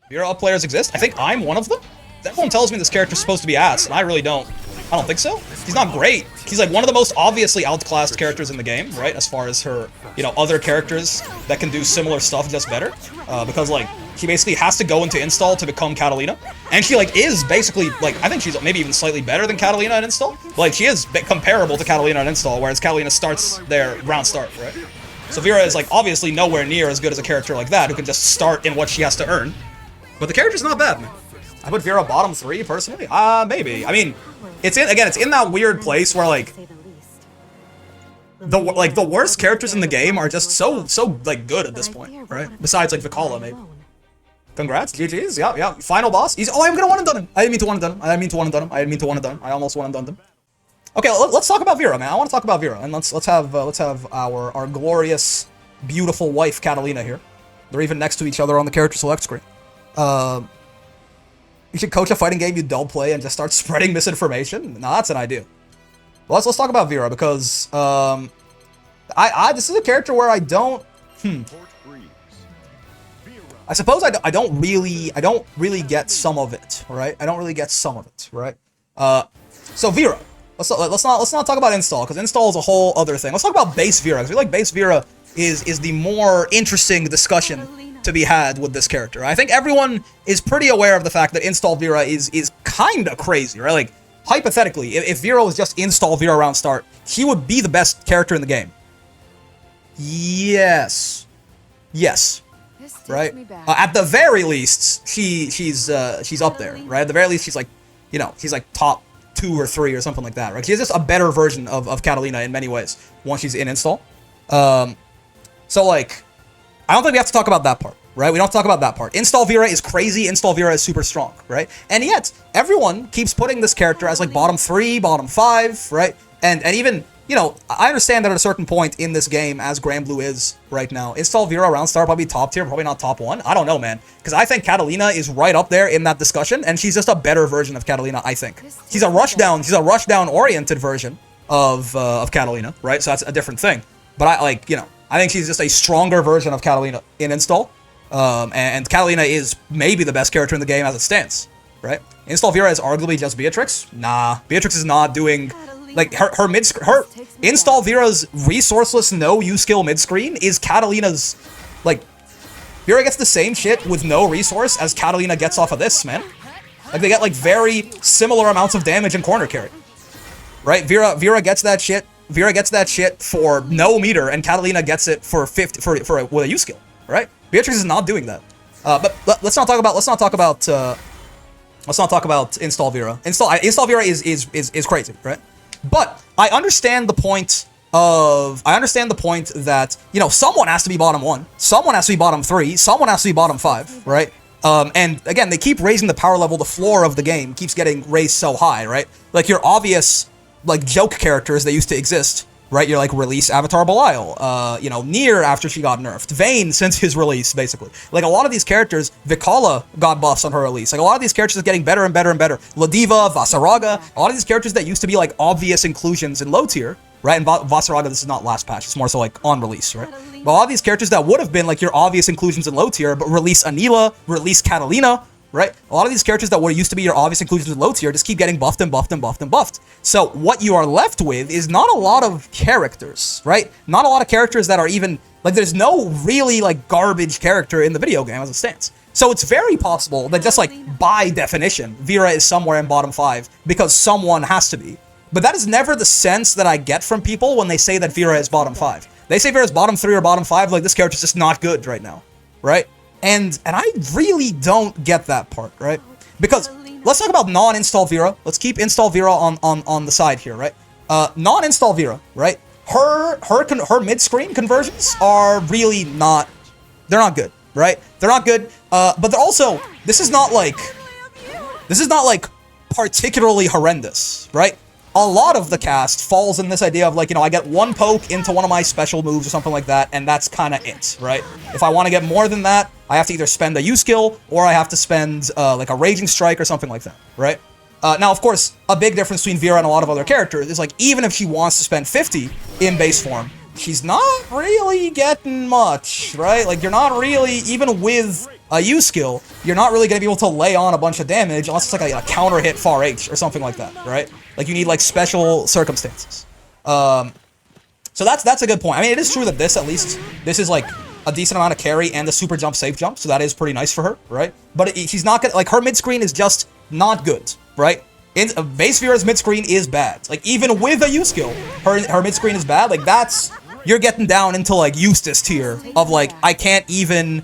Vira up players exist. I think I'm one of them. Everyone tells me this character's supposed to be ass, and I really don't. I don't think so. He's not great. He's like one of the most obviously outclassed characters in the game, right? As far as her, you know, other characters that can do similar stuff just better. Because like, she basically has to go into install to become Catalina. And she like is basically, like, I think she's maybe even slightly better than Catalina at install. But, like, she is comparable to Catalina at install, whereas Catalina starts their round start, right? So Vira is like obviously nowhere near as good as a character like that who can just start in what she has to earn. But the character's not bad, man. I put Vira bottom 3 personally. Maybe. I mean, it's in that weird place where like the worst characters in the game are just so like good at this point, right? Besides like Vikala, maybe. Congrats, GG's. Yeah. Final boss. Oh, I'm gonna one and done him. I didn't mean to one and done him. I didn't mean to one and done him. I almost one and done him. Okay, let's talk about Vira, man. I want to talk about Vira, and let's have our glorious, beautiful wife Catalina here. They're even next to each other on the character select screen. You should coach a fighting game you don't play and just start spreading misinformation. Now that's an idea. Well, let's talk about Vira because this is a character where I don't. I suppose I don't really get some of it, right? I don't really get some of it, right? So Vira. Let's not talk about install, because install is a whole other thing. Let's talk about base Vira, because I feel like base Vira is the more interesting discussion to be had with this character. I think everyone is pretty aware of the fact that install Vira is kinda crazy, right? Like, hypothetically, if Vira was just install Vira round start, he would be the best character in the game. Yes. Right? At the very least, she's up there, right? At the very least, she's like, you know, she's like top 2 or 3 or something like that, right? She's just a better version of Catalina in many ways once she's in install. So like, I don't think we have to talk about that part, right? We don't have to talk about that part. Install Vira is crazy. Install Vira is super strong, right? And yet, everyone keeps putting this character as like bottom 3, bottom 5, right? And even, you know, I understand that at a certain point in this game, as Granblue is right now, install Vira round start probably top tier, probably not top 1. I don't know, man. Because I think Catalina is right up there in that discussion, and she's just a better version of Catalina, I think. She's a rushdown oriented version of Catalina, right? So that's a different thing. But I think she's just a stronger version of Catalina in install. And Catalina is maybe the best character in the game as it stands, right? Install Vira is arguably just Beatrix. Nah, Beatrix is not doing... Like, her install Vira's resourceless no U-skill mid-screen is Catalina's, like, Vira gets the same shit with no resource as Catalina gets off of this, man. Like, they get, like, very similar amounts of damage and corner carry. Right? Vira gets that shit for no meter, and Catalina gets it for 50, with a U-skill, right? Beatrix is not doing that. But let's not talk about install Vira. Install Vira is crazy, right? But I understand the point that, you know, someone has to be bottom 1, someone has to be bottom 3, someone has to be bottom 5, right? And again, they keep raising the power level, the floor of the game keeps getting raised so high, right? Like your obvious, like, joke characters that used to exist, right? You're like, release Avatar Belial, you know, Nier after she got nerfed, Vayne since his release, basically. Like, a lot of these characters, Vikala got buffs on her release. Like, a lot of these characters are getting better and better and better. Ladiva, Vasaraga, a lot of these characters that used to be, like, obvious inclusions in low tier, right? And Vasaraga, this is not last patch, it's more so, like, on release, right? But a lot of these characters that would have been, like, your obvious inclusions in low tier, but release Anila, release Catalina, right? A lot of these characters that were used to be your obvious inclusions in low tier just keep getting buffed and buffed and buffed and buffed. So what you are left with is not a lot of characters, right? Not a lot of characters that are even, like, there's no really, like, garbage character in the video game as it stands. So it's very possible that just, like, by definition, Vira is somewhere in bottom 5 because someone has to be. But that is never the sense that I get from people when they say that Vira is bottom 5. They say Vira is bottom 3 or bottom 5, like, this character's just not good right now, right? And I really don't get that part, right? Because let's talk about non-install Vira. Let's keep install Vira on the side here, right? Non-install Vira, right? Her mid-screen conversions are really not, they're not good, right? They're not good, but they're also, this is not like particularly horrendous, right? A lot of the cast falls in this idea of, like, you know, I get one poke into one of my special moves or something like that, and that's kind of it, right? If I want to get more than that, I have to either spend a U-skill, or I have to spend, like, a Raging Strike or something like that, right? Now, of course, a big difference between Vira and a lot of other characters is, like, even if she wants to spend 50 in base form, she's not really getting much, right? Like, you're not really, even with a U skill, you're not really going to be able to lay on a bunch of damage unless it's like a counter hit far H or something like that, right? Like you need like special circumstances. So that's a good point. I mean, it is true that this, at least, this is like a decent amount of carry and a super jump, safe jump, so that is pretty nice for her, right? But she's not gonna, like, her mid-screen is just not good, right? Base Vira's mid-screen is bad. Like, even with a U skill, her mid-screen is bad. Like, that's, you're getting down into, like, Eustace tier of, like, I can't even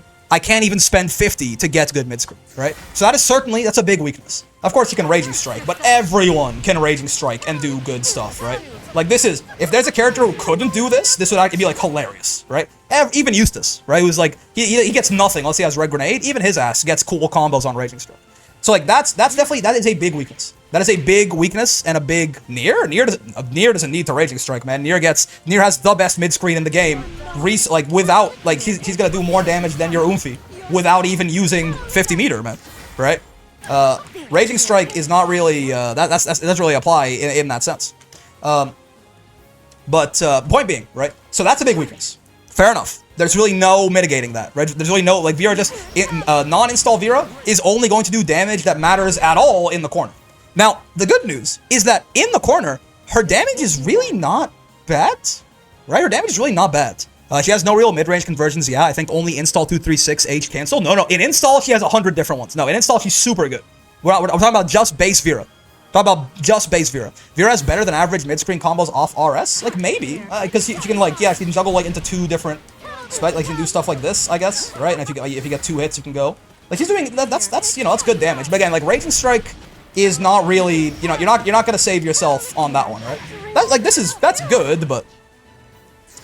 spend 50 to get good mid-screen, right? So that is certainly, that's a big weakness. Of course, you can Raging Strike, but everyone can Raging Strike and do good stuff, right? Like, this is, if there's a character who couldn't do this, this would actually be, like, hilarious, right? Even Eustace, right? Who's, like, he gets nothing unless he has Red Grenade. Even his ass gets cool combos on Raging Strike. So, like, that is a big weakness. That is a big weakness and a big Nier. Nier doesn't need to Raging Strike, man. Nier has the best mid-screen in the game. Like, without, like, he's gonna do more damage than your Oomphy without even using 50 meter, man, right? Raging Strike is not really, that doesn't really apply in that sense. But point being, right? So that's a big weakness. Fair enough. There's really no mitigating that, right? There's really no, like, Vira just, non-install Vira is only going to do damage that matters at all in the corner. Now, the good news is that in the corner, her damage is really not bad, right? Her damage is really not bad. She has no real mid-range conversions, yeah. I think only install 236 H cancel. No, in install, she has 100 different ones. No, in install, she's super good. We're talking about just base Vira. Talk about just base Vira. Vira has better than average mid-screen combos off RS? Like, maybe. Because she can, like, yeah, she can juggle, like, into two different... Like, you can do stuff like this, I guess, right? And if you get 2 hits, you can go. Like, she's doing... That's you know, that's good damage. But again, like, Raging Strike is not really... You know, you're not gonna save yourself on that one, right? That's good, but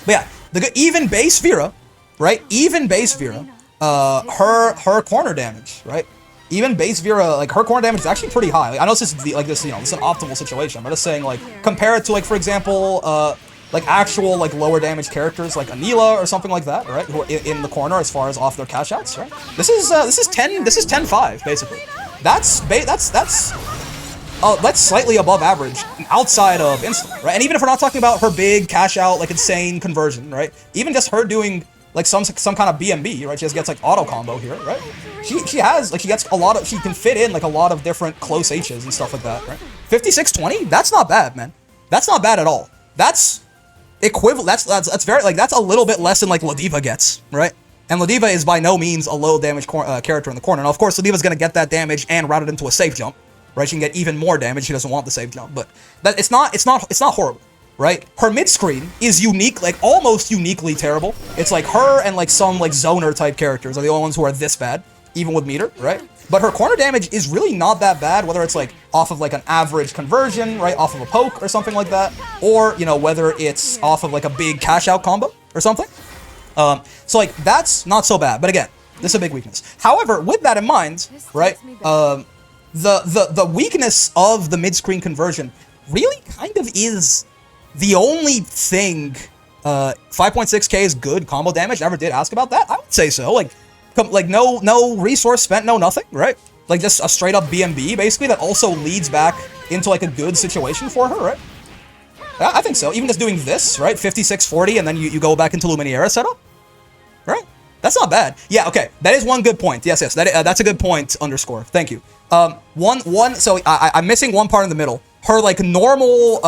yeah, even base Vira, right? Even base Vira, her corner damage, right? Even base Vira, like, her corner damage is actually pretty high. Like, I know this is this, you know, this is an optimal situation. I'm just saying, like, compare it to, like, for example, like, actual, like, lower damage characters like Anila or something like that, right? Who are in the corner as far as off their cash outs, right? This is 10-5 basically. That's slightly above average outside of instant, right? And even if we're not talking about her big cash out, like, insane conversion, right? Even just her doing, like, some kind of BMB, right? She just gets, like, auto combo here, right? She has, like, she gets a lot of, she can fit in, like, a lot of different close H's and stuff like that, right? 56-20? That's not bad, man. That's not bad at all. That's equivalent, that's very, like, that's a little bit less than, like, Ladiva gets, right? And Ladiva is by no means a low damage character in the corner. Now, of course, Ladiva's gonna get that damage and route it into a safe jump, right? She can get even more damage. She doesn't want the safe jump, but it's not horrible, right? Her mid-screen is unique, like, almost uniquely terrible. It's like her and, like, some, like, zoner type characters are the only ones who are this bad, even with meter, right? But her corner damage is really not that bad, whether it's, like, off of, like, an average conversion, right, off of a poke or something like that, or, you know, whether it's off of, like, a big cash out combo or something. So, like, that's not so bad. But again, this is a big weakness. However, with that in mind, right, the weakness of the mid-screen conversion really kind of is the only thing. 5.6k is good combo damage. Never did ask about that. I would say so. Like no resource spent, no nothing, right? Like, just a straight up BMB basically that also leads back into, like, a good situation for her, right? Yeah, I think so. Even just doing this, right? 56-40, and then you go back into Luminaria setup, right? That's not bad. Yeah, okay. That is one good point. Yes. That's a good point, underscore. Thank you. So I'm missing one part in the middle. Her, like, normal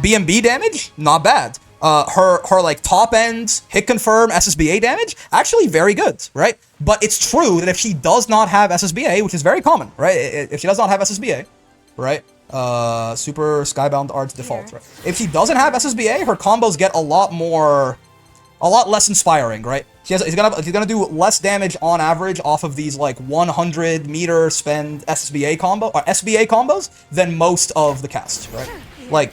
BMB damage, not bad. Her like top end hit confirm SSBA damage, actually very good, right? But it's true that if she does not have SSBA, which is very common, right? If she does not have SSBA, right? Super Skybound Arts default, right? If she doesn't have SSBA, her combos get a lot less inspiring, right? She's gonna do less damage on average off of these, like, 100 meter spend SSBA combo or SBA combos than most of the cast, right? Like,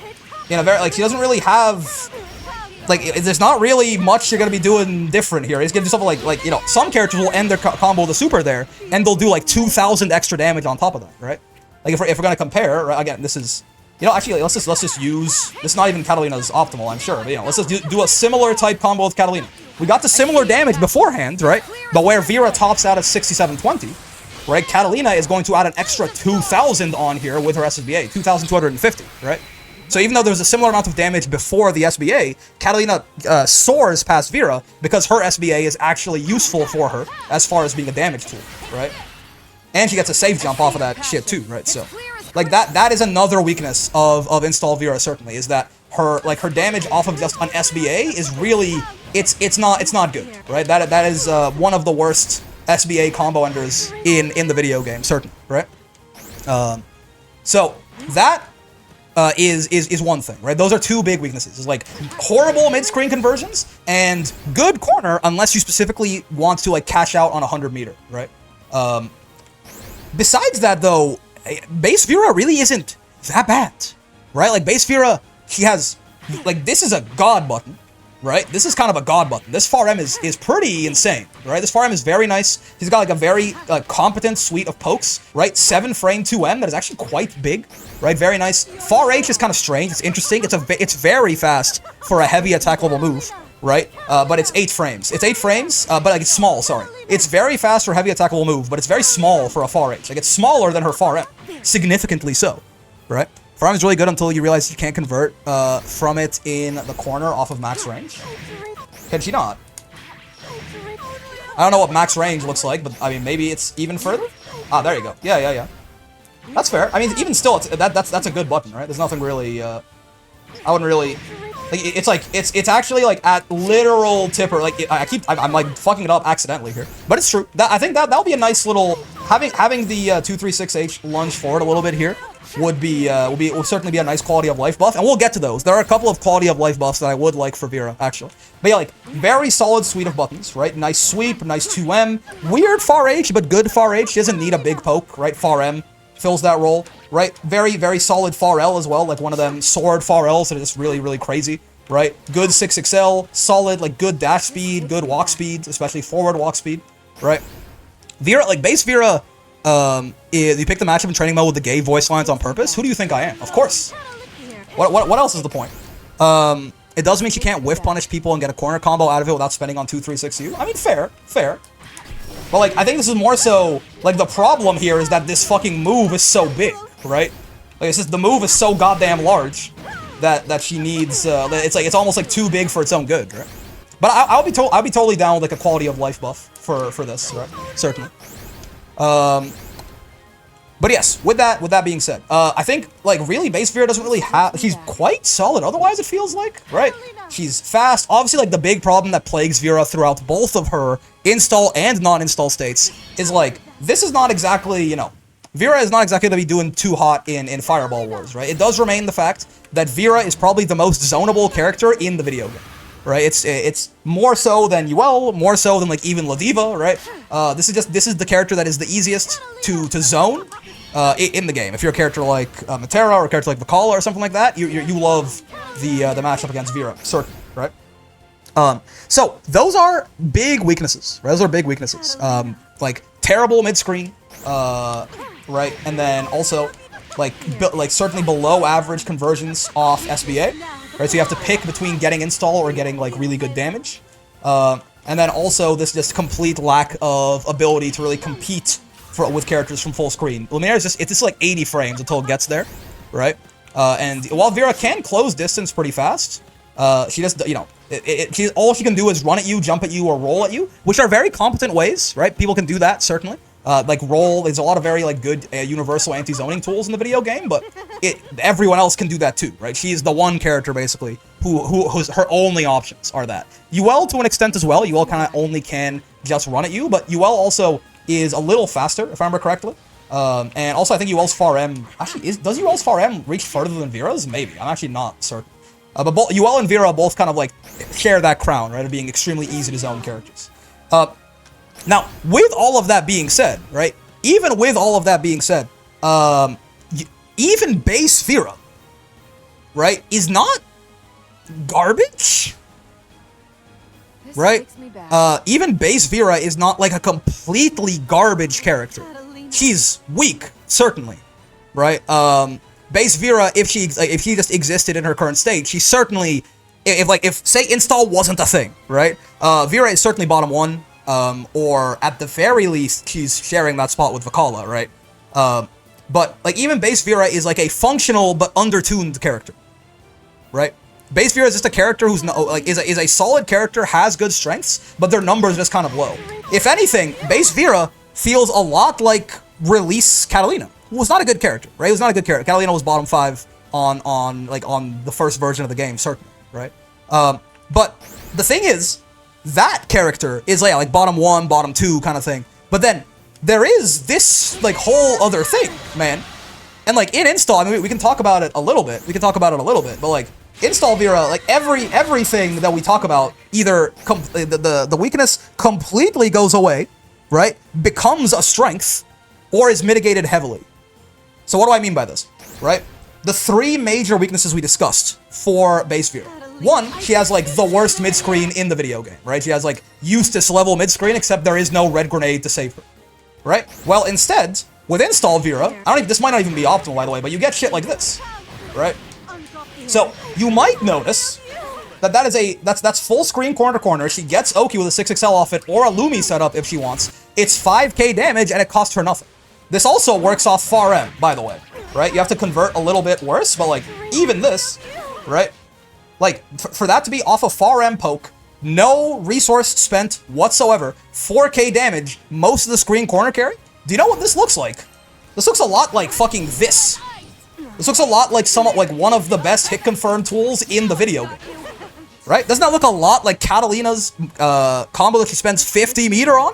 you know, like, she doesn't really have, like, there's not really much you're gonna be doing different here. It's gonna do something like, you know, some characters will end their combo with a super there, and they'll do, like, 2,000 extra damage on top of that, right? Like, if we're gonna compare, right, again, this is, you know, actually, let's just use, this is not even Catalina's optimal, I'm sure, but, you know, let's just do a similar type combo with Catalina. We got the similar damage beforehand, right? But where Vira tops out at 6720, right, Catalina is going to add an extra 2,000 on here with her SSBA, 2,250, right? So even though there's a similar amount of damage before the SBA, Catalina soars past Vira because her SBA is actually useful for her as far as being a damage tool, right? And she gets a safe jump off of that shit too, right? So, like that is another weakness of Install Vira, certainly, is that her damage off of just an SBA is really, it's not good, right? That is one of the worst SBA combo enders in the video game, certainly, right? So that is one thing, right? Those are two big weaknesses. It's like horrible mid-screen conversions and good corner unless you specifically want to like cash out on a 100-meter, right? Besides that, though, base Vira really isn't that bad, right? Like base Vira, she has like this is a god button. Right? This is kind of a god button. This far M is pretty insane, right? This far M is very nice. He's got like a very competent suite of pokes, right? 7 frame 2M that is actually quite big, right? Very nice. Far H is kind of strange. It's interesting. It's very fast for a heavy attackable move, right? But it's 8 frames. It's 8 frames, but like it's small, sorry. It's very fast for a heavy attackable move, but it's very small for a Far H. Like it's smaller than her Far M, significantly so, right? Farm is really good until you realize you can't convert from it in the corner off of max range. Can she not? I don't know what max range looks like, but I mean, maybe it's even further? Ah, there you go. Yeah. That's fair. I mean, even still, that's a good button, right? There's nothing really, I wouldn't really, like, it's actually, like, at literal tipper, like, I'm, like, fucking it up accidentally here. But it's true. I think that'll be a nice little, having the 236H lunge forward a little bit here would certainly be a nice quality of life buff, and we'll get to those. There are a couple of quality of life buffs that I would like for Vira, actually. But yeah, like, very solid suite of buttons, right? Nice sweep, nice 2M, weird Far H, but good Far H. She doesn't need a big poke, right? Far M fills that role, right? Very, very solid Far L as well, like one of them sword Far Ls that are just really, really crazy, right? Good 6XL, solid, like, good dash speed, good walk speed, especially forward walk speed, right? Vira, like, base Vira, you pick the matchup in training mode with the gay voice lines on purpose? Who do you think I am? Of course. What else is the point? It does mean she can't whiff punish people and get a corner combo out of it without spending on 236U. I mean, fair. But, like, I think this is more so, like, the problem here is that this fucking move is so big, right? Like, it's just, the move is so goddamn large that she needs, it's almost, like, too big for its own good, right? But I'll be totally down with, like, a quality of life buff for this, right? Certainly. But yes, with that being said, I think, like, really, base Vira doesn't really have, she's quite solid otherwise, it feels like, right? She's fast. Obviously, like, the big problem that plagues Vira throughout both of her install and non-install states is, like, this is not exactly, you know, Vira is not exactly going to be doing too hot in Fireball Wars, right? It does remain the fact that Vira is probably the most zonable character in the video game. Right, it's more so than UL, more so than like even Ladiva, right? This is the character that is the easiest to zone in the game. If you're a character like Matera or a character like Vakala or something like that, you love the matchup against Vira, certainly, right? So those are big weaknesses. Right? Those are big weaknesses. Like terrible mid-screen, right, and then also like certainly below average conversions off SBA. Right, so you have to pick between getting install or getting, like, really good damage. And then also this just complete lack of ability to really compete with characters from full screen. Luminaire is just like 80 frames until it gets there, right? And while Vira can close distance pretty fast, she just, you know, all she can do is run at you, jump at you, or roll at you, which are very competent ways, right? People can do that, certainly. Like roll, there's a lot of very like good universal anti-zoning tools in the video game, but everyone else can do that too, right? She's the one character basically who's her only options are that. UL to an extent as well. UL kind of only can just run at you, but UL also is a little faster if I remember correctly. And also I think UL's Far M actually does UL's Far M reach further than Vira's? Maybe. I'm actually not certain. But both UL and Vira both kind of like share that crown, right, of being extremely easy to zone characters. Now, with all of that being said, right, even with all of that being said, even base Vira, right, is not garbage, right? Even base Vira is not like a completely garbage character. She's weak, certainly, right? Base Vira, if she just existed in her current state, she certainly, if say install wasn't a thing, right? Vira is certainly bottom 1. Or at the very least, she's sharing that spot with Vakala, right? But, like, even base Vira is, like, a functional but undertuned character, right? Base Vira is just a character who's is a solid character, has good strengths, but their numbers are just kind of low. If anything, Base Vira feels a lot like release Catalina, who was not a good character, right? It was not a good character. Catalina was bottom 5 on the first version of the game, certainly, right? But the thing is, that character is like bottom 1, bottom 2 kind of thing. But then there is this like whole other thing, man. And like in install, I mean, we can talk about it a little bit. But like install Vira, like everything that we talk about, either the weakness completely goes away, right? Becomes a strength, or is mitigated heavily. So what do I mean by this, right? The 3 major weaknesses we discussed for Base Vira. 1, she has like the worst mid-screen in the video game, right? She has like Eustace level mid-screen, except there is no red grenade to save her, right? Well, instead, with install Vira, this might not even be optimal, by the way, but you get shit like this, right? So you might notice that that's full screen corner to corner. She gets Oki with a 6XL off it, or a Lumi setup if she wants. It's 5k damage and it costs her nothing. This also works off far M, by the way, right? You have to convert a little bit worse, but like even this, right? Like for that to be off a far M poke, no resource spent whatsoever, 4k damage, most of the screen corner carry. Do you know what this looks like? This looks a lot like fucking this. This looks a lot like one of the best hit confirm tools in the video game. Right? Doesn't that look a lot like Catalina's combo that she spends 50 meter on?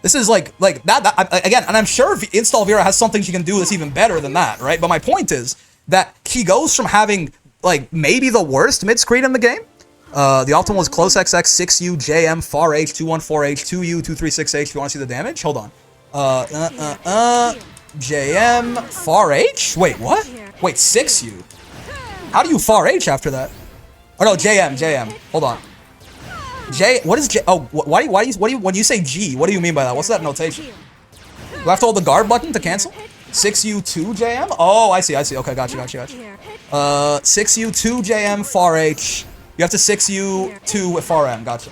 This is like that again, and I'm sure if install Vira has something she can do that's even better than that, right? But my point is that she goes from having like maybe the worst mid-screen in the game. The optimal is close XX, 6U, JM, far H, 214H, 2U, 236H if you want to see the damage. Hold on. JM, far H? Wait, what? Wait, 6U? How do you far H after that? Oh no, JM. Hold on. What is J? Oh, why do you, when you say G, what do you mean by that? What's that notation? Do I have to hold the guard button to cancel? 6U, 2 JM? Oh, I see. Okay, gotcha. 6U, 2 JM, far H. You have to 6U, 2 far M, gotcha.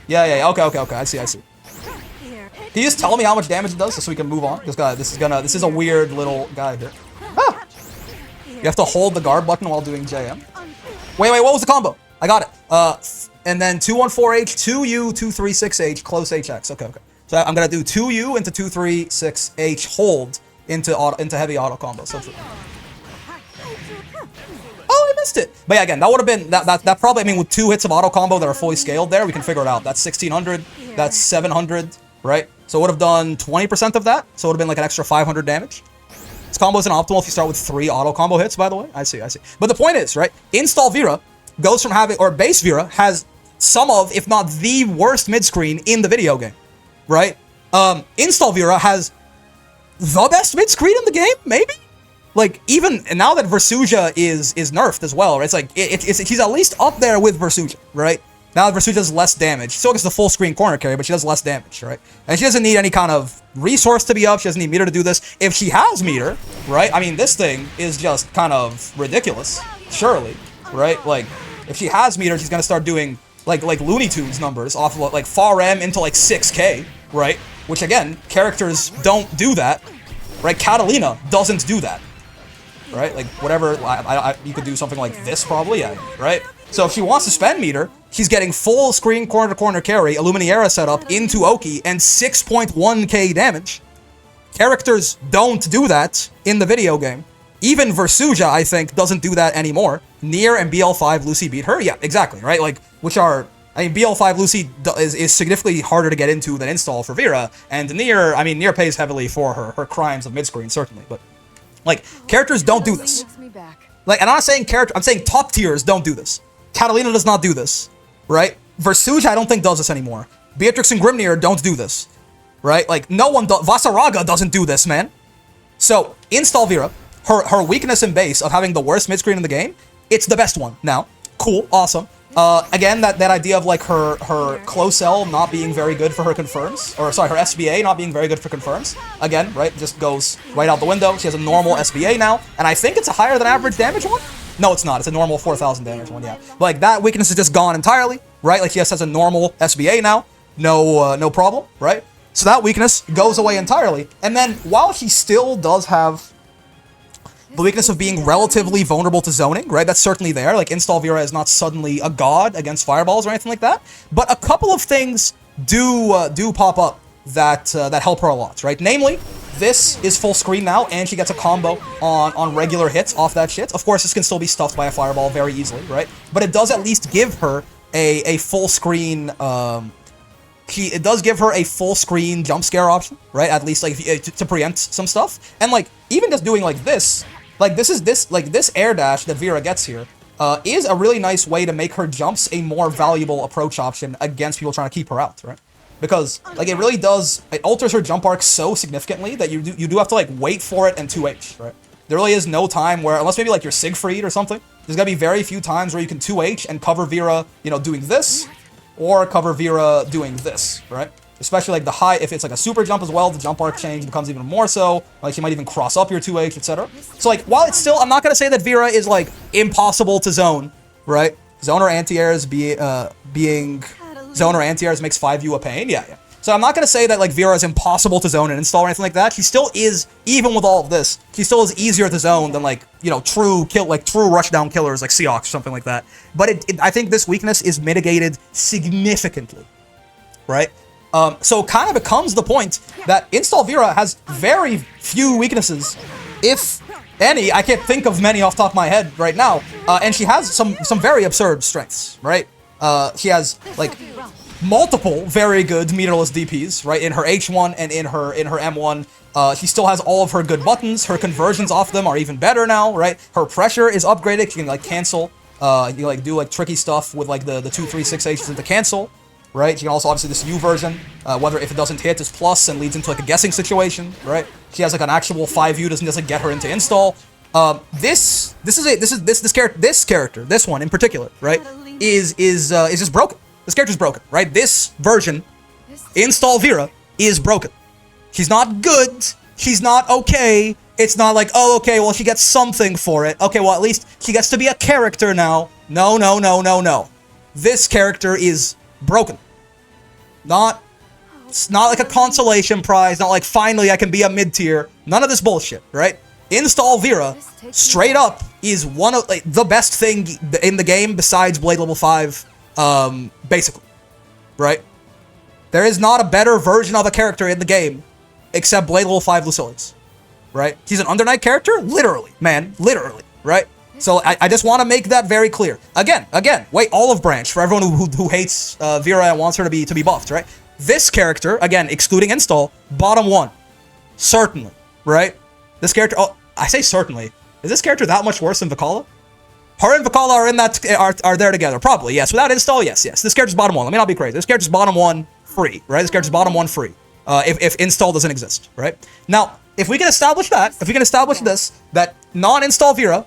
Yeah, okay, I see. Can you just tell me how much damage it does so we can move on? This is a weird little guy here. Ah! You have to hold the guard button while doing JM. Wait, what was the combo? I got it. And then 214H, 2U, 236H, close HX. Okay. So I'm gonna do 2U into 236H hold into heavy auto combo. So oh, I missed it. But yeah, again, that would have been that probably. I mean, with 2 hits of auto combo that are fully scaled, there we can figure it out. That's 1600. That's 700. Right? So it would have done 20% of that. So it would have been like an extra 500 damage. This combo isn't optimal if you start with 3 auto combo hits, by the way. I see. But the point is, right? Install Vira goes from having, or base Vira has some of, if not the worst mid-screen in the video game, right? Install Vira has the best mid-screen in the game, maybe? Like, even now that Versuja is nerfed as well, right? It's like, he's at least up there with Versuja, right? Now that Versuja does less damage. She still gets the full screen corner carry, but she does less damage, right? And she doesn't need any kind of resource to be up. She doesn't need meter to do this. If she has meter, right? I mean, this thing is just kind of ridiculous, surely, right? Like, if she has meter, she's gonna start doing like Looney Tunes numbers off of like far M into like 6k, right? Which again, characters don't do that, right? Catalina doesn't do that, right? Like whatever, you could do something like this probably, yeah, right? So if she wants to spend meter, she's getting full screen corner to corner carry, Illuminaera setup into Oki, and 6.1k damage. Characters don't do that in the video game. Even Versuja, I think, doesn't do that anymore. Nier and BL5 Lucy beat her? Yeah, exactly, right? Like, which are... I mean, BL5 Lucy is significantly harder to get into than install for Vira, and Nier, I mean, Nier pays heavily for her crimes of mid-screen, certainly, but... Like, characters don't do this. Like, and I'm not saying character... I'm saying top tiers don't do this. Catalina does not do this, right? Versuja, I don't think, does this anymore. Beatrix and Grimnir don't do this, right? Like, no one does... Vasaraga doesn't do this, man. So, install Vira. Her weakness in base of having the worst mid-screen in the game, it's the best one now. Cool, awesome. Again, that idea of like her close L not being very good for her confirms, or sorry, her SBA not being very good for confirms. Again, right, just goes right out the window. She has a normal SBA now, and I think it's a higher than average damage one. No, it's not. It's a normal 4,000 damage one, yeah. But like that weakness is just gone entirely, right? Like she just has a normal SBA now, no problem, right? So that weakness goes away entirely, and then while she still does have The weakness of being relatively vulnerable to zoning, right? That's certainly there. Like, Install Vira is not suddenly a god against fireballs or anything like that. But a couple of things do pop up that help her a lot, right? Namely, this is full screen now, and she gets a combo on regular hits off that shit. Of course, this can still be stuffed by a fireball very easily, right? But it does at least give her a full screen. It does give her a full screen jump scare option, right? At least like to preempt some stuff, and like even just doing like this, this air dash that Vira gets here is a really nice way to make her jumps a more valuable approach option against people trying to keep her out, right? Because like it really does, it alters her jump arc so significantly that you do have to like wait for it and 2H, right? There really is no time where, unless maybe like you're Siegfried or something, there's gonna be very few times where you can 2H and cover Vira, you know, doing this, or cover Vira doing this, right? Especially like the high, if it's like a super jump as well, the jump arc change becomes even more so. Like she might even cross up your 2H, etc. So like, while it's still, I'm not gonna say that Vira is like impossible to zone, right? Zone or anti-airs being zone or anti-airs makes 5U a pain, yeah. So I'm not gonna say that like Vira is impossible to zone and install or anything like that. She still is, even with all of this, she still is easier to zone than like, you know, true rushdown killers like Seox or something like that. But I think this weakness is mitigated significantly, right? So it kind of becomes the point that Install Vira has very few weaknesses, if any. I can't think of many off the top of my head right now. And she has some very absurd strengths, right? She has like multiple very good meterless DPs, right? In her H1 and in her M1. She still has all of her good buttons. Her conversions off them are even better now, right? Her pressure is upgraded. She can like cancel. You like do like tricky stuff with like the 2, 3, 6 H's into cancel, right? She can also obviously this U version, whether if it doesn't hit is plus and leads into like a guessing situation, right? She has like an actual 5U, doesn't get her into install. This character, this one in particular, right? Is just broken. This character's broken, right? This version, Install Vira, is broken. She's not good. She's not okay. It's not like, oh, okay, well, she gets something for it. Okay, well, at least she gets to be a character now. No. This character is broken. It's not like a consolation prize. Not like, finally, I can be a mid-tier. None of this bullshit, right? Install Vira, straight up, is one of like the best thing in the game besides Blade level 5, basically, right? There is not a better version of a character in the game except Blade level 5 Lucilius, right? He's an Undernight character, literally, man, literally, right? So I just want to make that very clear. Again, wait, Olive Branch for everyone who hates Vira and wants her to be buffed, right? This character, again, excluding install, bottom 1, certainly, right? This character, oh, I say certainly. Is this character that much worse than Vikala? Her and Vikala are in that are there together, probably. Yes, without install, yes. This character's bottom 1. Let me not be crazy. This character's bottom 1 free, right? This character's bottom 1 free. If install doesn't exist, right? Now, if we can establish that, if we can establish this, that non-install Vira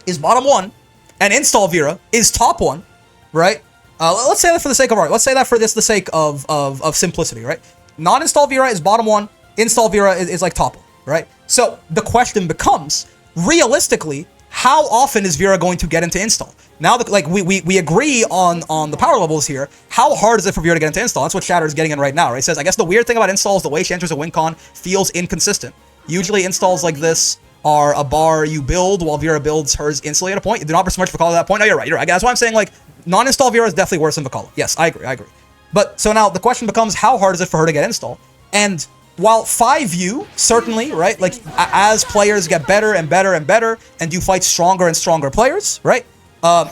is bottom 1, and install Vira is top 1, right? Let's say that for the sake of art. Let's say that for the sake of simplicity, right? Non-install Vira is bottom 1. Install Vira is like top 1, right? So the question becomes, realistically, how often is Vira going to get into install? Now, like we agree on the power levels here. How hard is it for Vira to get into install? That's what Shatter is getting in right now, right? It says, I guess the weird thing about install is the way she enters a win con feels inconsistent. Usually installs like this are a bar you build while Vira builds hers instantly at a point. You do not so much Vikala at that point. No, you're right. That's why I'm saying like non-install Vira is definitely worse than Vikala. Yes, I agree. But so now the question becomes, how hard is it for her to get install? And while 5U, certainly, right, like as players get better and better and better, and you fight stronger and stronger players, right,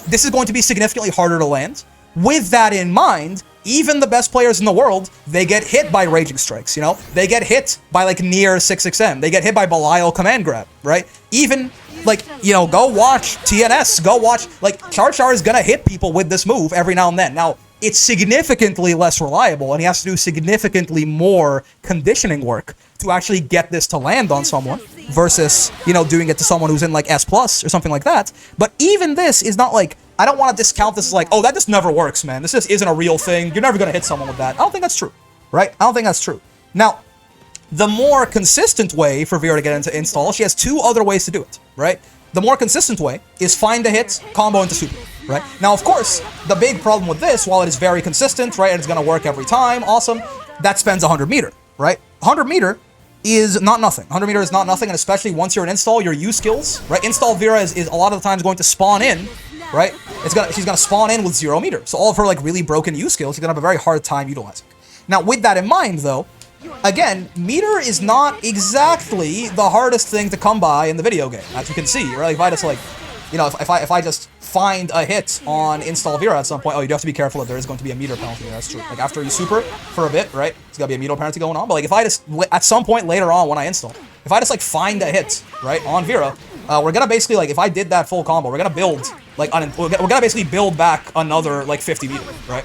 this is going to be significantly harder to land. With that in mind, even the best players in the world, they get hit by Raging Strikes, you know? They get hit by, like, near 6XM. They get hit by Belial Command Grab, right? Even, like, you know, go watch TNS, go watch, like, Char is gonna hit people with this move every now and then. Now, it's significantly less reliable, and he has to do significantly more conditioning work to actually get this to land on someone versus, you know, doing it to someone who's in, like, S+ or something like that. But even this is not, like, I don't want to discount this as like, oh, that just never works, man. This just isn't a real thing. You're never going to hit someone with that. I don't think that's true, right? I don't think that's true. Now, the more consistent way for Vira to get into install, she has two other ways to do it, right? The more consistent way is find a hit, combo into super, right? Now, of course, the big problem with this, while it is very consistent, right, and it's going to work every time, awesome, that spends 100 meter, right? 100 meter is not nothing. 100 meter is not nothing, and especially once you're in install, your U skills, right? Install Vira is a lot of the times going to spawn in, right? She's gonna spawn in with 0 meter. So all of her like really broken U skills, she's gonna have a very hard time utilizing. Now with that in mind though, again, meter is not exactly the hardest thing to come by in the video game, as you can see, right? Like if I just like, you know, if I just find a hit on install Vira at some point, oh, you do have to be careful that there is going to be a meter penalty. That's true. Like after you super for a bit, right? It's gonna be a meter penalty going on. But like if I just at some point later on when I install, if I just like find a hit right on Vira, we're gonna basically like if I did that full combo, we're gonna build like we're gonna basically build back another like 50 meter, right?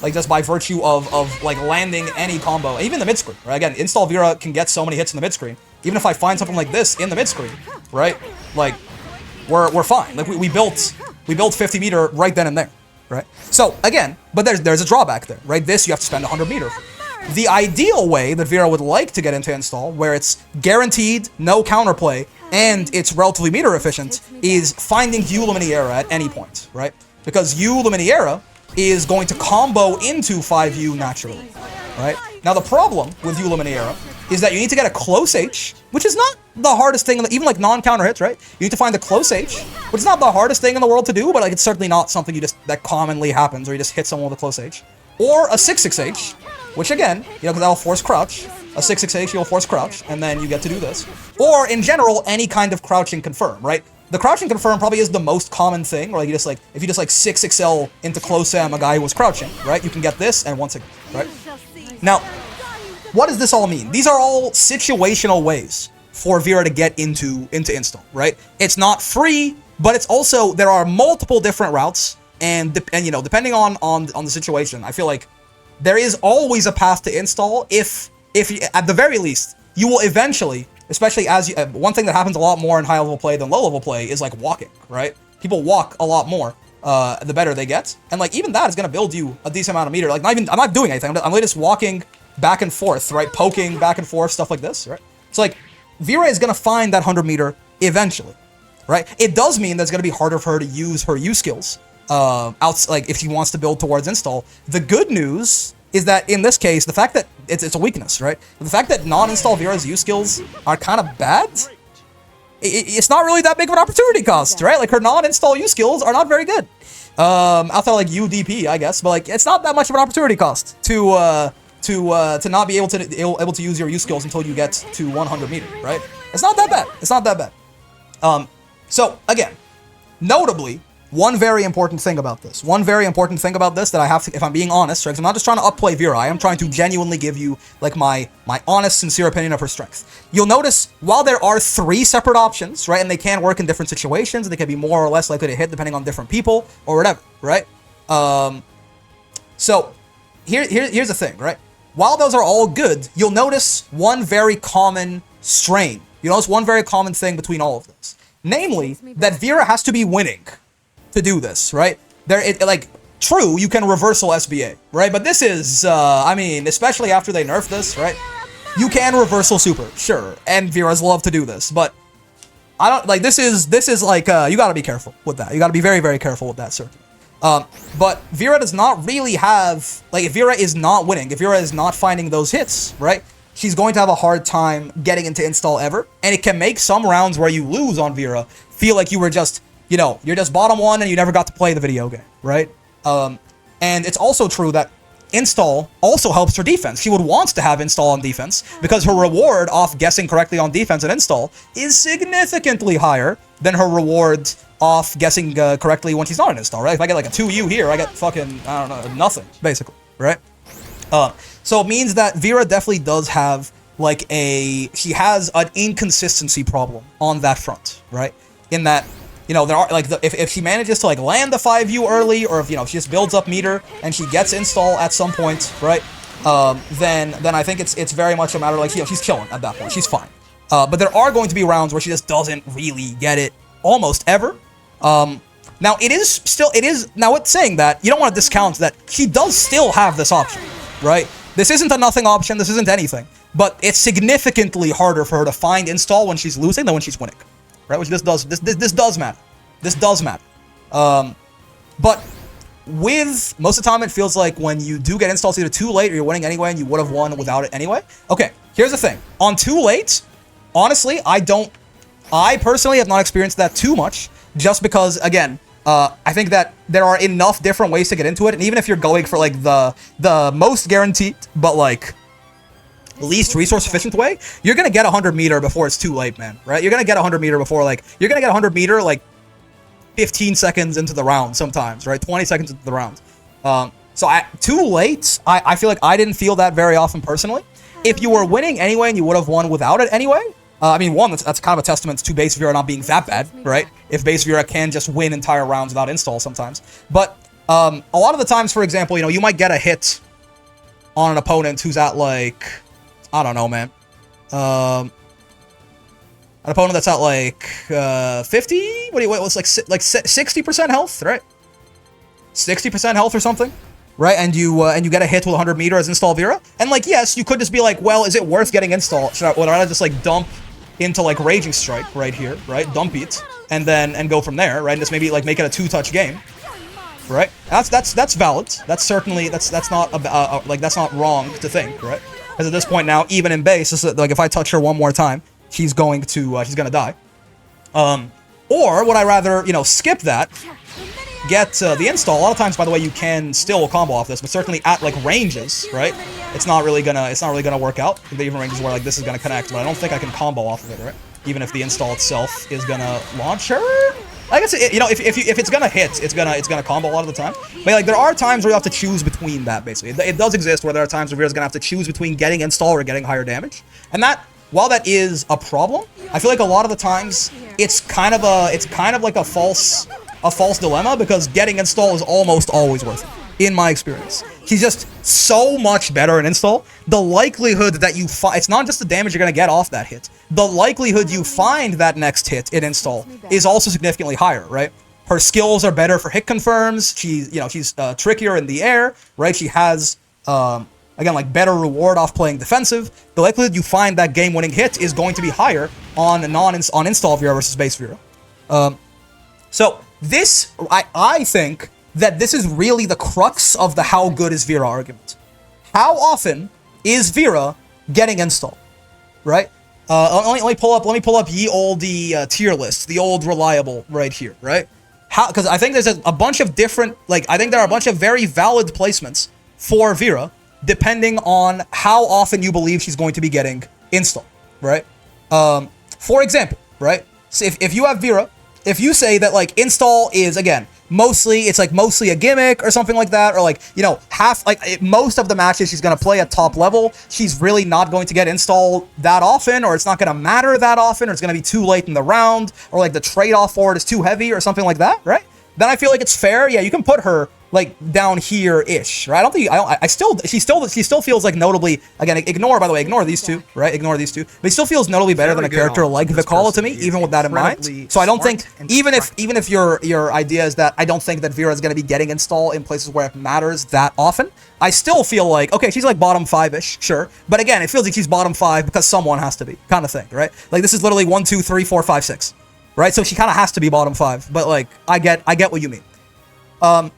Like just by virtue of like landing any combo, even the mid screen, right? Again, install Vira can get so many hits in the mid screen. Even if I find something like this in the mid screen, right? Like we're fine. Like we built 50 meter right then and there, right? So again, but there's a drawback there, right? This you have to spend 100 meter for. The ideal way that Vira would like to get into install, where it's guaranteed no counterplay and it's relatively meter efficient, is finding U Luminaria at any point, right? Because U Luminaria is going to combo into 5U naturally, right? Now the problem with U Luminaria is that you need to get a close H, which is not the hardest thing, even like non-counter hits, right? You need to find the close H, which is not the hardest thing in the world to do, but like it's certainly not something that commonly happens, where you just hit someone with a close H. Or a 6-6H, which again, you know, because that'll force crouch. A 6-6H, you'll force crouch, and then you get to do this. Or in general, any kind of crouching confirm, right? The crouching confirm probably is the most common thing, or like you just like, if you just like 6XL into close M a guy who was crouching, right? You can get this and 1-6, right? Now, what does this all mean? These are all situational ways for Vira to get into install, right? It's not free, but it's also, there are multiple different routes, and you know, depending on the situation, I feel like there is always a path to install if you, at the very least, you will eventually, especially as you, one thing that happens a lot more in high level play than low level play is like walking, right? People walk a lot more the better they get, and like even that is going to build you a decent amount of meter. Like I'm not doing anything. I'm just walking back and forth, right? Poking back and forth, stuff like this, right? So like Vira is going to find that 100 meter eventually, right? It does mean that it's going to be harder for her to use her U skills like if she wants to build towards install. The good news is that in this case, the fact that it's a weakness, right? The fact that non-install Vira's U skills are kind of bad, it's not really that big of an opportunity cost, right? Like her non-install U skills are not very good. Outside like UDP, I guess, but like it's not that much of an opportunity cost to not be able to use your U skills until you get to 100 meter, right? It's not that bad. It's not that bad. So again, notably, one very important thing about this that I have to, if I'm being honest, right? 'Cause I'm not just trying to upplay Vira. I am trying to genuinely give you like my honest, sincere opinion of her strength. You'll notice while there are 3 separate options, right, and they can work in different situations, and they can be more or less likely to hit depending on different people or whatever, right? So here's the thing, right? While those are all good, you'll notice one very common strain. You'll notice one very common thing between all of this, namely that Vira has to be winning to do this, right? Like, true, you can reversal SBA, right? But this is, I mean, especially after they nerf this, right? You can reversal super, sure, and Vira's love to do this, but I don't, like, this is like, you gotta be careful with that. You gotta be very, very careful with that circuit. But Vira does not really have, like, if Vira is not winning, if Vira is not finding those hits, right? She's going to have a hard time getting into install ever, and it can make some rounds where you lose on Vira feel like you were just, you know, you're just bottom one and you never got to play the video game, right? And it's also true that install also helps her defense. She would want to have install on defense because her reward off guessing correctly on defense and install is significantly higher than her reward off guessing correctly when she's not in install, right? If I get like a 2U here, I get fucking, I don't know, nothing, basically, right? So it means that Vira definitely does have like she has an inconsistency problem on that front, right? In that, you know, there are like if she manages to like land the 5U early, or if, you know, she just builds up meter and she gets install at some point, right? Then I think it's very much a matter of like, you know, she's chilling at that point. She's fine. But there are going to be rounds where she just doesn't really get it almost ever. Now now it's saying that you don't want to discount that she does still have this option, right? This isn't a nothing option. This isn't anything, but it's significantly harder for her to find install when she's losing than when she's winning. Right, which this does matter. This does matter. But with most of the time, it feels like when you do get installs either too late or you're winning anyway and you would have won without it anyway. Okay, here's the thing. On too late, honestly, I personally have not experienced that too much, just because, again, I think that there are enough different ways to get into it, and even if you're going for, like, the most guaranteed, but, like, least resource efficient way, you're gonna get 100 meter before it's too late, man, right? You're gonna get 100 meter before, like, you're gonna get 100 meter, like, 15 seconds into the round sometimes, right? 20 seconds into the round. So too late, I feel like I didn't feel that very often personally. If you were winning anyway and you would have won without it anyway, I mean, one, that's kind of a testament to base Vira not being that bad, right? If base Vira can just win entire rounds without install sometimes. But a lot of the times, for example, you know, you might get a hit on an opponent who's at, like, I don't know, man. An opponent that's at, like, 50? What's, like 60% health, right? 60% health or something, right? And you get a hit with 100 meter as install Vira. And, like, yes, you could just be like, well, is it worth getting install? Would I just, like, dump into, like, Raging Strike right here, right? Dump it, and go from there, right? And just maybe, like, make it a 2-touch game, right? That's valid. That's certainly, that's not, like, that's not wrong to think, right? Because at this point now, even in base, it's like, if I touch her one more time, she's gonna die. Or would I rather, you know, skip that, get the install? A lot of times, by the way, you can still combo off this, but certainly at, like, ranges, right? It's not really gonna work out. The even ranges where, like, this is gonna connect, but I don't think I can combo off of it, right? Even if the install itself is gonna launch her. I guess you know, if it's gonna hit, it's gonna combo a lot of the time. But, like, there are times where you have to choose between that. Basically, it does exist where there are times where Vira's gonna have to choose between getting install or getting higher damage, and that, while that is a problem, I feel like a lot of the times it's kind of like a false dilemma, because getting install is almost always worth it, in my experience. She's just so much better in install. The likelihood that you find, it's not just the damage you're gonna get off that hit. The likelihood you find that next hit in install is also significantly higher, right? Her skills are better for hit confirms. She's trickier in the air, right? She has, again, like, better reward off playing defensive. The likelihood you find that game-winning hit is going to be higher on install Vira versus base Vira. So this, I think that this is really the crux of the how good is Vira argument. How often is Vira getting install, right? Let me pull up ye olde tier list, the old reliable right here, right? Because I think there's a bunch of different, like, I think there are a bunch of very valid placements for Vira, depending on how often you believe she's going to be getting install, right? For example, right? So if you have Vira, if you say that, like, install is, again, mostly a gimmick or something like that, or, like, you know, most of the matches she's going to play at top level, she's really not going to get install that often, or it's not going to matter that often, or it's going to be too late in the round, or, like, the trade-off for it is too heavy or something like that, right? Then I feel like it's fair. Yeah, you can put her, like, down here-ish, right? She still feels like notably, again, ignore these two, right? Ignore these two. But he still feels notably better than a character like Vikala to me, even with that in mind. So I don't think, even if your idea is that I don't think that Vira is going to be getting install in places where it matters that often, I still feel like, okay, she's like bottom 5-ish, sure. But again, it feels like she's bottom 5 because someone has to be, kind of thing, right? Like, this is literally 1, 2, 3, 4, 5, 6, right? So she kind of has to be bottom 5. But, like, I get what you mean.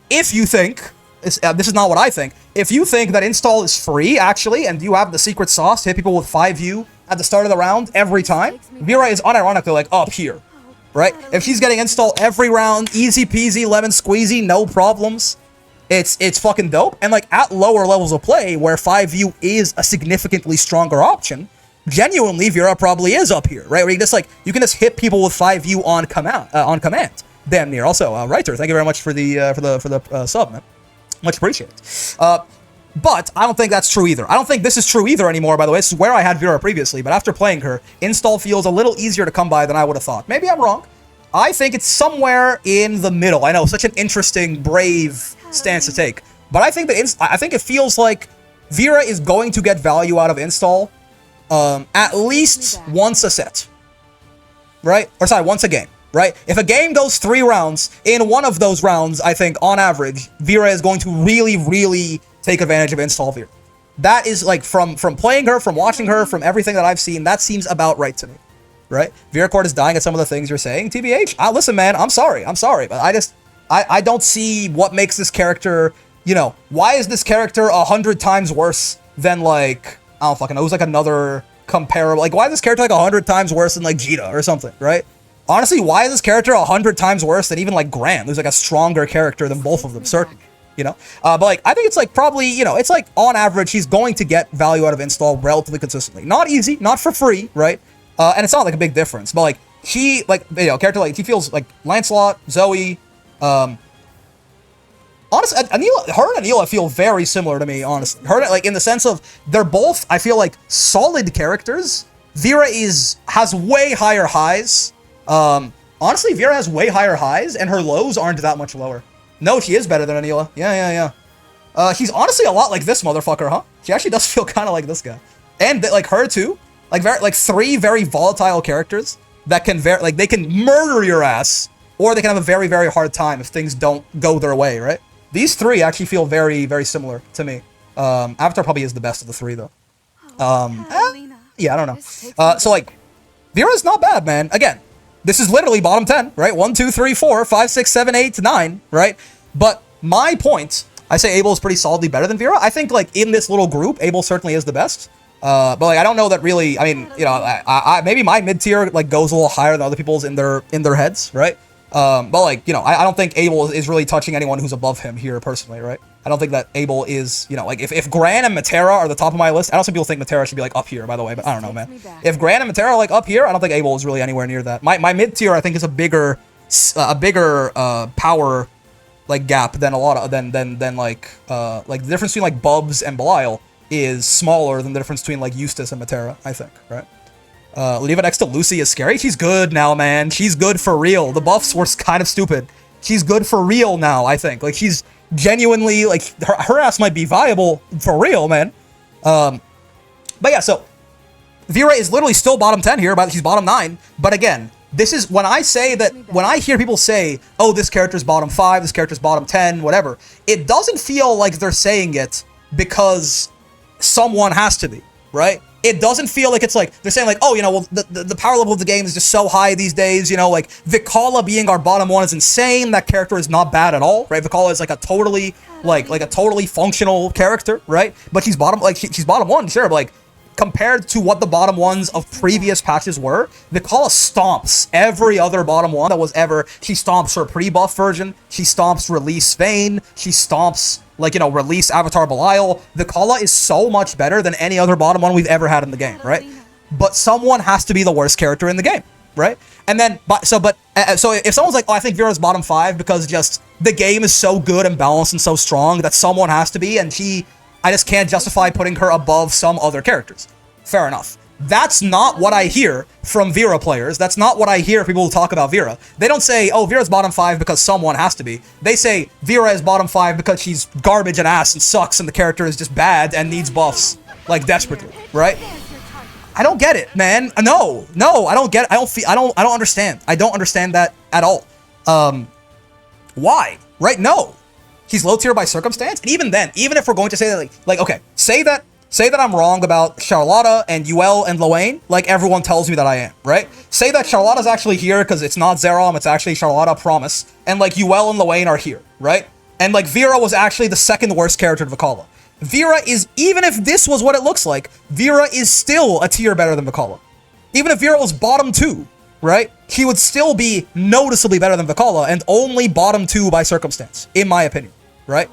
If you think, this is not what I think, if you think that install is free, actually, and you have the secret sauce to hit people with 5U at the start of the round every time, Vira is unironically, like, up here, right? If she's getting install every round, easy peasy, lemon squeezy, no problems, it's fucking dope. And, like, at lower levels of play, where 5U is a significantly stronger option, genuinely, Vira probably is up here, right? Where you can just hit people with 5U on command. Damn near. Also, Reiter, thank you very much for the sub, man. Much appreciated. But I don't think that's true either. I don't think this is true either anymore, by the way. This is where I had Vira previously, but after playing her, install feels a little easier to come by than I would have thought. Maybe I'm wrong. I think it's somewhere in the middle. I know, such an interesting, brave stance to take. But I think it feels like Vira is going to get value out of install at least once a set. Right? Or sorry, once a game. Right? If a game goes 3 rounds, in one of those rounds, I think, on average, Vira is going to really, really take advantage of install Vira. That is, like, from playing her, from watching her, from everything that I've seen, that seems about right to me. Right? Vira Court is dying at some of the things you're saying, TBH. Listen, man, I'm sorry, but I don't see what makes this character, you know, why is this character 100 times worse than, like, I don't fucking know, who's, like, another comparable, like, why is this character, like, 100 times worse than, like, Vira or something, right? Honestly, why is this character 100 times worse than even, like, Graham, who's, like, a stronger character than both of them, certainly, you know? But, like, I think it's, like, probably, you know, it's, like, on average, he's going to get value out of install relatively consistently. Not easy, not for free, right? And it's not, like, a big difference, but, like, he, like, you know, character, like, he feels, like, Lancelot, Zoe, honestly, Anila, her and Anila feel very similar to me, honestly. Her, like, in the sense of, they're both, I feel like, solid characters. Vira has way higher highs. Honestly, Vira has way higher highs, and her lows aren't that much lower. No, she is better than Anila. Yeah. She's honestly a lot like this motherfucker, huh? She actually does feel kind of like this guy. And, like, her, too. Like, three very volatile characters that can, like, they can murder your ass, or they can have a very, very hard time if things don't go their way, right? These three actually feel very, very similar to me. Avatar probably is the best of the three, though. Yeah, I don't know. So, like, Vira's not bad, man. Again, this is literally bottom 10, right? 1, 2, 3, 4, 5, 6, 7, 8, 9, right? But my point, I say Abel is pretty solidly better than Vira. I think, like, in this little group, Abel certainly is the best. But, like, I don't know that really, I mean, you know, I maybe my mid-tier, like, goes a little higher than other people's in their heads, right? But, like, you know, I don't think Abel is really touching anyone who's above him here personally, right? I don't think that Abel is, you know, like, if Gran and Matera are the top of my list, I don't think people think Matera should be, like, up here, by the way, but I don't know, man. If Gran and Matera are, like, up here, I don't think Abel is really anywhere near that. My mid-tier, I think, is a bigger power, like, gap than a lot of, than like, the difference between, like, Bubs and Belial is smaller than the difference between, like, Eustace and Matera, I think, right? Leave it next to Lucy is scary. She's good now, man. She's good for real. The buffs were kind of stupid. She's good for real now, I think. Like, she's genuinely, like, her ass might be viable for real, man. But yeah, so Vira is literally still bottom 10 here, but she's bottom 9. But again, this is when I say that, when I hear people say, oh, this character's bottom 5, this character's bottom 10, whatever, it doesn't feel like they're saying it because someone has to be, right? It doesn't feel like it's like, they're saying like, oh, you know, well, the power level of the game is just so high these days, you know, like, Vikala being our bottom 1 is insane. That character is not bad at all, right? Vikala is like a totally, like a totally functional character, right? But she's bottom, like, she's bottom 1, sure, but like, compared to what the bottom 1s of previous patches were, Vikala stomps every other bottom 1 that was ever. She stomps her pre-buff version, she stomps release Vayne, she stomps, like, you know, release Avatar Belial. Vikala is so much better than any other bottom 1 we've ever had in the game, right? But someone has to be the worst character in the game, right? And then, so if someone's like, oh, I think Vira's bottom 5 because just the game is so good and balanced and so strong that someone has to be, and I just can't justify putting her above some other characters. Fair enough. That's not what I hear from Vira players. That's not what I hear people who talk about Vira. They don't say, oh, Vira's bottom 5 because someone has to be. They say Vira is bottom 5 because she's garbage and ass and sucks and the character is just bad and needs buffs, like, desperately, right? I don't get it, man. No, I don't get it. I don't understand. I don't understand that at all. Why? Right? No. He's low tier by circumstance, and even then, even if we're going to say that, like, okay, say that I'm wrong about Charlotta and Yuel and Loane, like everyone tells me that I am, right? Say that Charlotta's actually here because it's not Zerom, it's actually Charlotta, promise, and like Yuel and Loane are here, right? And like Vira was actually the second worst character to Vikala. Vira is, even if this was what it looks like, Vira is still a tier better than Vikala. Even if Vira was bottom 2, right? He would still be noticeably better than Vikala and only bottom 2 by circumstance, in my opinion, right?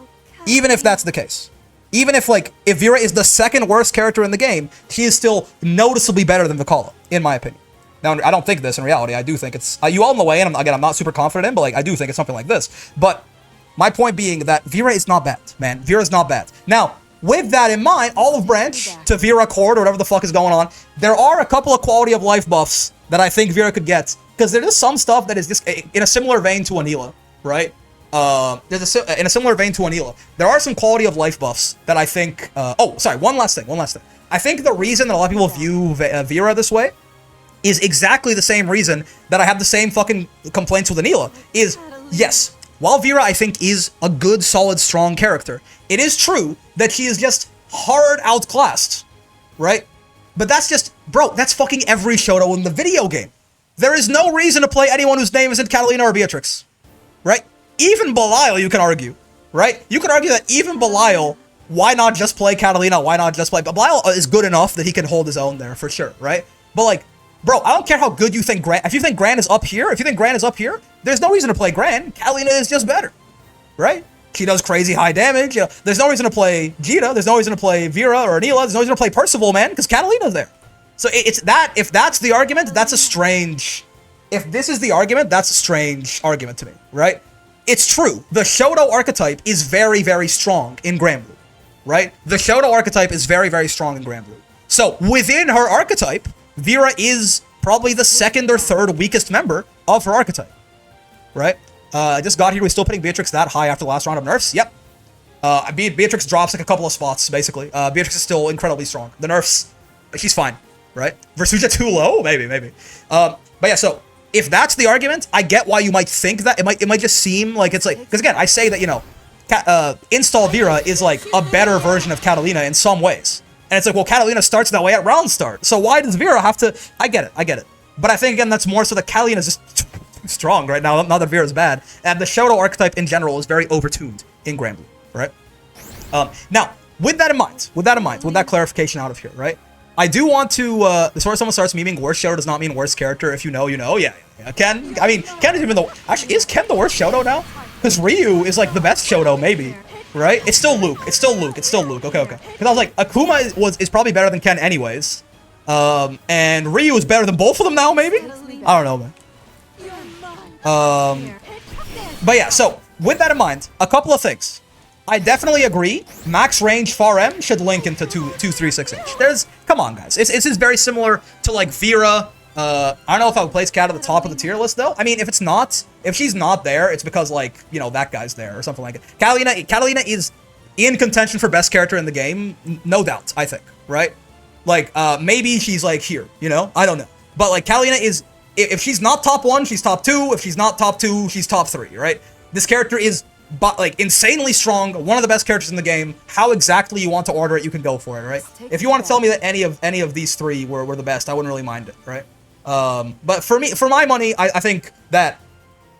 Even if that's the case. Even if, like, if Vira is the second worst character in the game, he is still noticeably better than Vikala, in my opinion. Now, I don't think this in reality. I do think it's, you all in the way, and again, I'm not super confident in, but, like, I do think it's something like this. But my point being that Vira is not bad, man. Vira is not bad. Now, with that in mind, Olive Branch to Vira Cord, or whatever the fuck is going on, there are a couple of quality of life buffs that I think Vira could get, because there is some stuff that is just in a similar vein to Anila, right? In a similar vein to Anila, there are some quality of life buffs that I think, oh, sorry, one last thing. I think the reason that a lot of people view Vira this way is exactly the same reason that I have the same fucking complaints with Anila, is, yes, while Vira, I think, is a good, solid, strong character, it is true that she is just hard outclassed, right? But that's just, bro, that's fucking every Shoto in the video game. There is no reason to play anyone whose name isn't Catalina or Beatrix, right? even Belial, you can argue, right? You could argue that even Belial, why not just play Catalina? Why not just play? But Belial is good enough that he can hold his own there for sure, right? But like, bro, I don't care how good you think Gran. If you think Gran is up here, there's no reason to play Gran. Catalina is just better, right? She does crazy high damage. You know, there's no reason to play Jita. There's no reason to play Vira or Anila. There's no reason to play Percival, man, because Catalina's there. So it's that. If that's the argument, that's a strange. If this is the argument, that's a strange argument to me, right? It's true. The Shoto archetype is very, very strong in Granblue, right? The Shoto archetype is very, very strong in Granblue. So within her archetype, Vira is probably the second or third weakest member of her archetype, right? I just got here. We're still putting Beatrix that high after the last round of nerfs. Yep. Beatrix drops like a couple of spots, basically. Beatrix is still incredibly strong. The nerfs, she's fine, right? Versuja too low? Maybe. But yeah, so if that's the argument, I get why you might think that. It might just seem like it's like, because again, I say that, you know, Install Vira is like a better version of Catalina in some ways. And it's like, well, Catalina starts that way at round start. So why does Vira have to? I get it. But I think, again, that's more so that Catalina is just too strong right now, not that Vira is bad. And the Shoto archetype in general is very overtuned in Granblue, right? Now, with that in mind, with that clarification out of here, right? I do want to, the sort of someone starts memeing worst Shoto does not mean worst character. If you know, you know. Yeah. Ken, I mean, Ken is even the, actually, is Ken the worst Shoto now? Because Ryu is like the best Shoto, maybe. Right? It's still Luke. Okay. Because I was like, Akuma is probably better than Ken anyways. And Ryu is better than both of them now, maybe? I don't know, man. But yeah, so, with that in mind, a couple of things. I definitely agree, max range far M should link into 236H. Come on, guys. It's very similar to, like, Vira. I don't know if I would place Cat at the top of the tier list, though. I mean, if she's not there, it's because, like, you know, that guy's there or something like it. Catalina is in contention for best character in the game, no doubt, I think, right? Like, maybe she's, like, here, you know? I don't know. But, like, Catalina is, if she's not top 1, she's top 2. If she's not top 2, she's top 3, right? This character is, like, insanely strong, one of the best characters in the game. How exactly you want to order it, you can go for it, right? If you want to tell me that any of these three were the best, I wouldn't really mind it, right? But for my money, I think that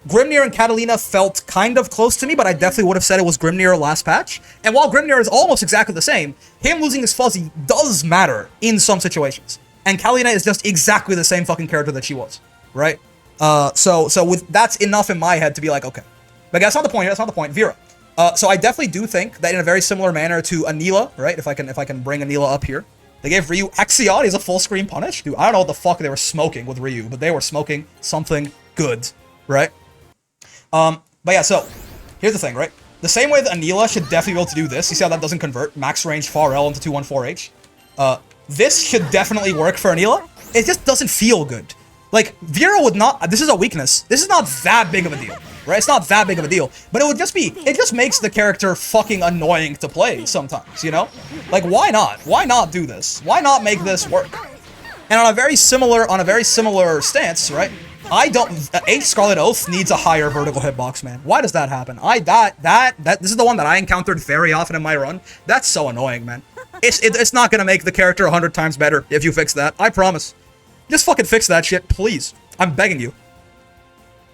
Grimnir and Catalina felt kind of close to me, but I definitely would have said it was Grimnir last patch. And while Grimnir is almost exactly the same, him losing his fuzzy does matter in some situations. And Catalina is just exactly the same fucking character that she was, right? So with that's enough in my head to be like, okay. But that's not the point. That's not the point. Vira. So I definitely do think that in a very similar manner to Anila, right? If I can bring Anila up here. They gave Ryu Axion. He's a full screen punish. Dude, I don't know what the fuck they were smoking with Ryu, but they were smoking something good, right? But yeah, so here's the thing, right? The same way that Anila should definitely be able to do this. You see how that doesn't convert? Max range far L into 214H. This should definitely work for Anila. It just doesn't feel good. Like, Vira would not, this is a weakness. This is not that big of a deal, right? It's not that big of a deal. But it would just be, it just makes the character fucking annoying to play sometimes, you know? Like, why not? Why not do this? Why not make this work? And on a very similar stance, right? H Scarlet Oath needs a higher vertical hitbox, man. Why does that happen? This is the one that I encountered very often in my run. That's so annoying, man. It's not gonna make the character 100 times better if you fix that. I promise. Just fucking fix that shit, please. I'm begging you.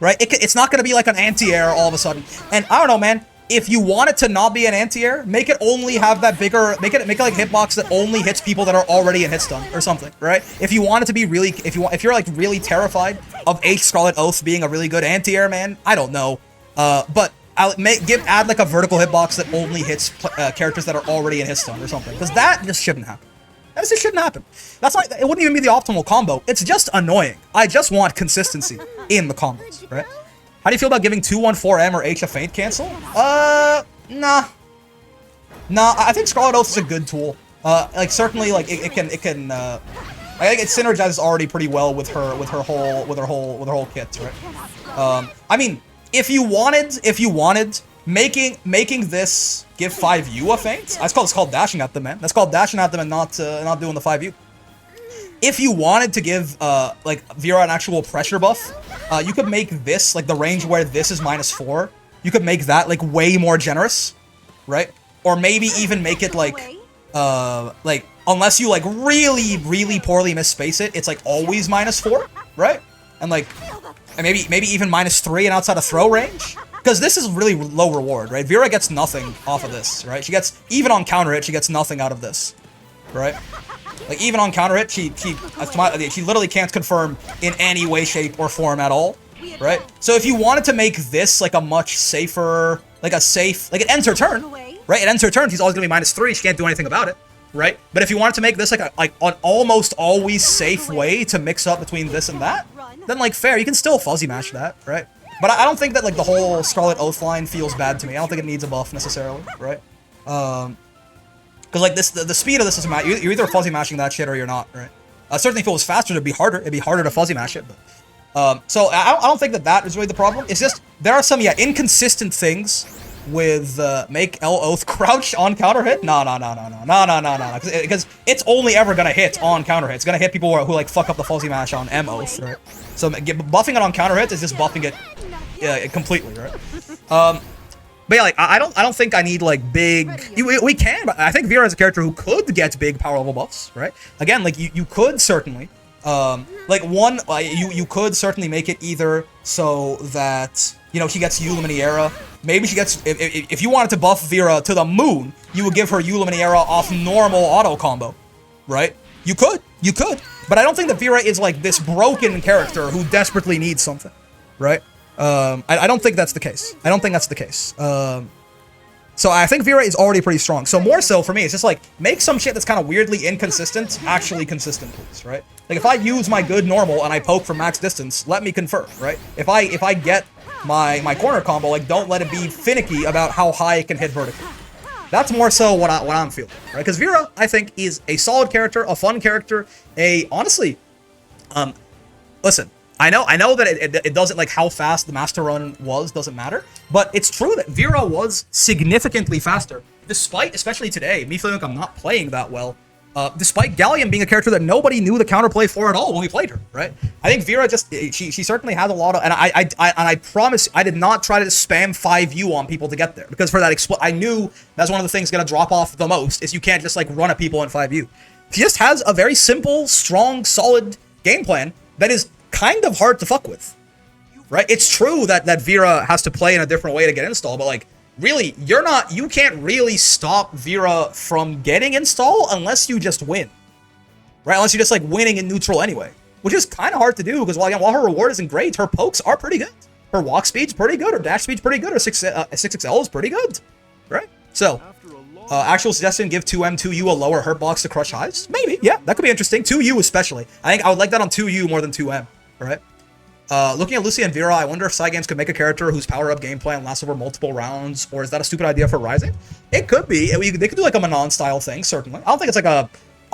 Right? It's not gonna be like an anti-air all of a sudden. And I don't know, man. If you want it to not be an anti-air, make it only have that bigger, make it like hitbox that only hits people that are already in hit stun or something, right? If you want it to be really, if you're like really terrified of H Scarlet Oath being a really good anti-air, man, I don't know. But add like a vertical hitbox that only hits characters that are already in hit stun or something, because that just shouldn't happen. That just shouldn't happen. That's why it wouldn't even be the optimal combo. It's just annoying. I just want consistency in the combos, right? How do you feel about giving 214M or H a feint cancel? Nah. Nah, I think Scarlet Oath is a good tool. Like certainly, like it can. I think it synergizes already pretty well with her whole kit, right? I mean, if you wanted making this give 5U a feint, it's called dashing at them, man. That's called dashing at them and not doing the 5U. If you wanted to give like Vira an actual pressure buff, you could make this like the range where this is -4. You could make that like way more generous, right? Or maybe even make it like unless you like really poorly misspace it, it's like always -4, right? And like maybe even -3 and outside of throw range. Because this is really low reward, right? Vira gets nothing off of this, right? She gets, even on counter hit, she gets nothing out of this, right? Like, even on counter hit, she literally can't confirm in any way, shape, or form at all, right? So if you wanted to make this, like, a much safer, like, it ends her turn, right? It ends her turn, she's always gonna be -3, she can't do anything about it, right? But if you wanted to make this, like, an almost always safe way to mix up between this and that, then, like, fair, you can still fuzzy match that, right? But I don't think that, like, the whole Scarlet Oath line feels bad to me. I don't think it needs a buff, necessarily, right? Because, like, the speed of this doesn't matter. You're either fuzzy mashing that shit or you're not, right? Certainly if it was faster, it'd be harder. It'd be harder to fuzzy mash it, but... so, I don't think that is really the problem. It's just, there are some, inconsistent things with, make L Oath crouch on counter hit. No. Because it's only ever gonna hit on counter hit. It's gonna hit people who like, fuck up the fuzzy mash on M Oath, right? So, buffing it on counter hit is just buffing it completely, right? But yeah, like, I don't think I need, like, big... We can, but I think Vira is a character who could get big power level buffs, right? Again, like, you could certainly... you could certainly make it either so that, she gets Luminaera. Maybe she gets... If you wanted to buff Vira to the moon, you would give her Luminaera off normal auto combo, right? You could. But I don't think that Vira is, like, this broken character who desperately needs something, right? I don't think that's the case. So I think Vira is already pretty strong. So more so for me, it's just like, make some shit that's kind of weirdly inconsistent actually consistent, please, right? Like, if I use my good normal and I poke from max distance, let me confirm, right? If I get my corner combo, like, don't let it be finicky about how high it can hit vertically. That's more so what I'm feeling, right? Because Vira, I think, is a solid character, a fun character, honestly, listen, I know that it doesn't, like, how fast the Master Run was doesn't matter, but it's true that Vira was significantly faster, despite, especially today, me feeling like I'm not playing that well, despite Galleon being a character that nobody knew the counterplay for at all when we played her, right? I think Vira just, she certainly has a lot of, and I promise, I did not try to spam 5U on people to get there, because for that, I knew that's one of the things gonna drop off the most, is you can't just, like, run at people in 5U. She just has a very simple, strong, solid game plan that is kind of hard to fuck with, right? It's true that Vira has to play in a different way to get install, but, like, really, you can't really stop Vira from getting install unless you just win, right? Unless you're just, like, winning in neutral anyway, which is kind of hard to do, because while her reward isn't great, her pokes are pretty good. Her walk speed's pretty good, her dash speed's pretty good, her 6XL is pretty good, right? So, actual suggestion, give 2M 2U a lower hurt box to crush highs? Maybe, yeah, that could be interesting. 2U especially. I think I would like that on 2U more than 2M. Right? Looking at Lucy and Vira, I wonder if Cygames could make a character whose power-up game plan lasts over multiple rounds, or is that a stupid idea for Rising? It could be. They could do, like, a Manon-style thing, certainly. I don't think it's, like, a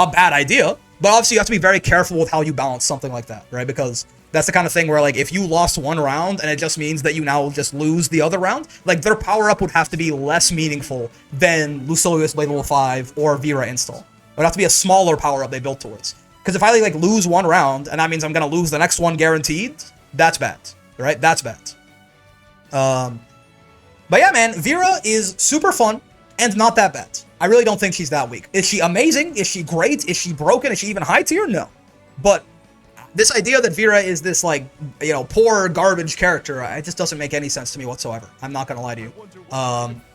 bad idea, but obviously you have to be very careful with how you balance something like that, right? Because that's the kind of thing where, like, if you lost one round and it just means that you now just lose the other round, like, their power-up would have to be less meaningful than Lucilius Blade Level 5 or Vira install. It would have to be a smaller power-up they built towards. Because if I, like, lose one round, and that means I'm going to lose the next one guaranteed, that's bad, right? That's bad. But yeah, man, Vira is super fun and not that bad. I really don't think she's that weak. Is she amazing? Is she great? Is she broken? Is she even high tier? No. But this idea that Vira is this, like, poor garbage character, it just doesn't make any sense to me whatsoever. I'm not going to lie to you.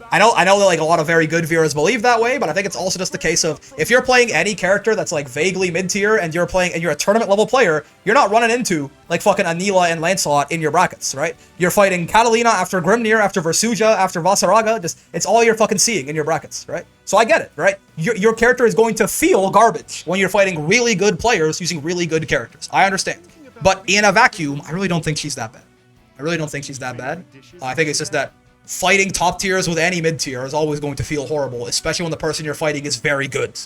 I know that, like, a lot of very good Viras believe that way, but I think it's also just the case of, if you're playing any character that's, like, vaguely mid-tier and you're a tournament level player, you're not running into, like, fucking Anila and Lancelot in your brackets, right? You're fighting Catalina after Grimnir, after Versuja, after Vasaraga, it's all you're fucking seeing in your brackets, right? So I get it, right? Your character is going to feel garbage when you're fighting really good players using really good characters. I understand. But in a vacuum, I really don't think she's that bad. I think it's just that fighting top tiers with any mid tier is always going to feel horrible, especially when the person you're fighting is very good.